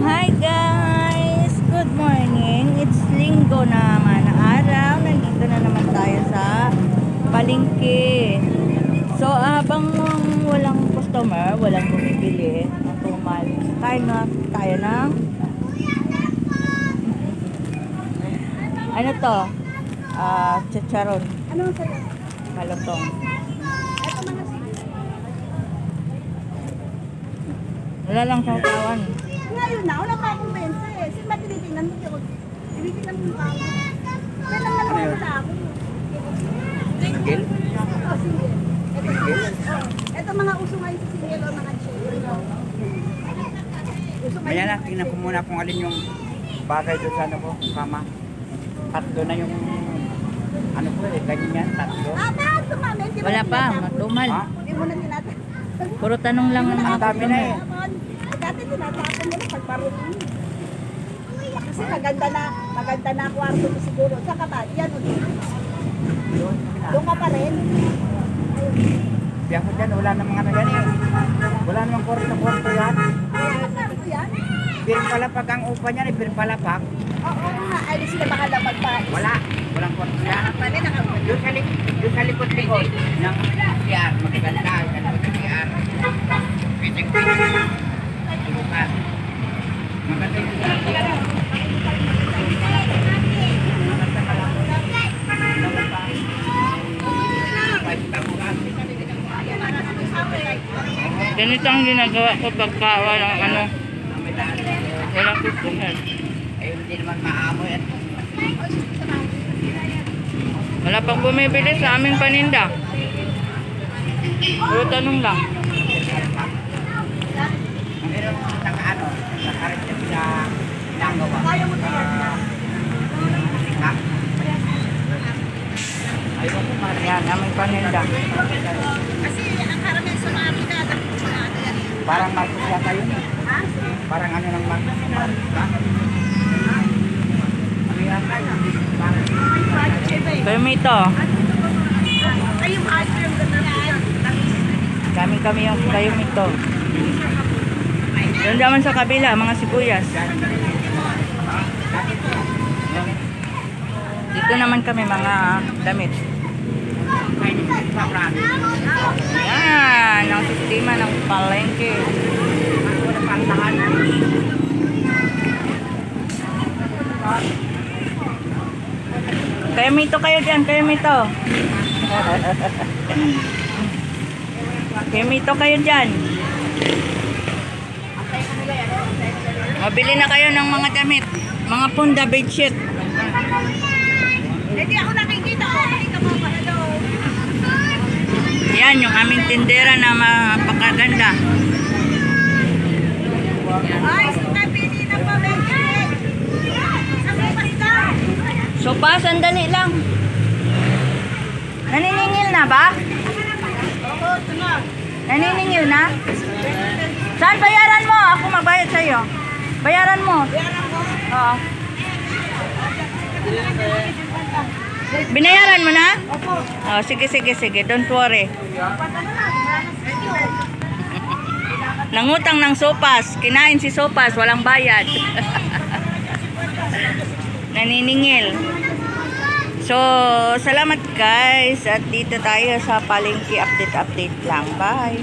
Hi guys! Good morning! It's linggo naman na araw. Nandito na naman tayo sa palengke. So, habang walang customer, walang bumibili ng tumal, kain na tayo ng ano to? Chicharon. Ano ang sayo? Malutong. Ito mga Wala lang sausawan. ngayon na, wala pa akong bensa eh. Sino ba tinitingnan mo? Tinitingnan mo pa ako. Kailan na naman wala ako. Single? Oo, single. Ito mga uso ngayon sa single o mga chill. Uso ngayon. Ayan na, tingnan ko muna kung alin yung bagay doon sa ano ko, kama. Tatlo na yung, ano po eh, ganyan yan, tatlo. Bakit tumamit? Di ba Wala pa, tinatapon? matumal. Ha? Hindi mo na tinatapon. Puro tanong lang ng mga Ang dami na eh. Dati tinatapon mo na pagparunong. Kasi maganda na kwarto mo siguro. Sa ka ba? Yan o dito. Doon ka pa rin. Di ako dyan, wala namang ano yan eh. Wala namang kwarto yan. Ano kwarto yan? Pirpalapag ang upa niyan eh, pirpalapag. Oo nga. Ay, sila baka dapat pa. Wala, walang kwarto yan. Pwede nakabot. Doon sa likod-likod ng CR, magaganda, ganun sa CR. Pitik-pitik. Bukas. Maganda yung CR. Maganda ka lang. Dalawa pa. Five ka bukas. Ganito ang ginagawa ko pagka walang ano, May daan. walang customer. Eh, hindi naman maamoy at Wala pang bumibili sa aming paninda. Puro tanong lang. meron naka-ano, naka-resep na ginagawa. Kaya mo tayo. Ha? Ayun ko pa rin. Yan, aming paninda. Kasi ang karamihan sa mga pinatang ko na ano yan. Parang Marcos yata yun eh. Ha? Parang ano ng Marcos. Ha? Ano yan? Parang Kayo mito. Ay, yung ice cream ganda na yan. Kami yung kayo mito. Doon naman sa kabila, mga sibuyas. Dito naman kami mga damit. Chinese restaurant. Yan, ang sistema ng palengke. Wala pantahan. Kayo mito kayo dyan, kayo mito. Kayo mito kayo dyan. Mabili na kayo ng mga damit. Mga punda bedsheet. Eh, di ako nakikita ko. Nakikita mo pa na doon. Yan, yung aming tindera na mapakaganda. Ay, pili na pa, Benjen. Kasi basta. So pa, sandali lang. Naniningil na ba? Oo, ito na. Naniningil na? Saan bayaran mo? Ako magbayad sa'yo. Bayaran mo. Bayaran mo. Oo. Binayaran mo na? Opo. Oh, sige. Don't worry. Patano na. Nangutang ng sopas. Kinain si sopas. Walang bayad. Naniningil. So, salamat guys. At dito tayo sa palengke. Update lang. Bye.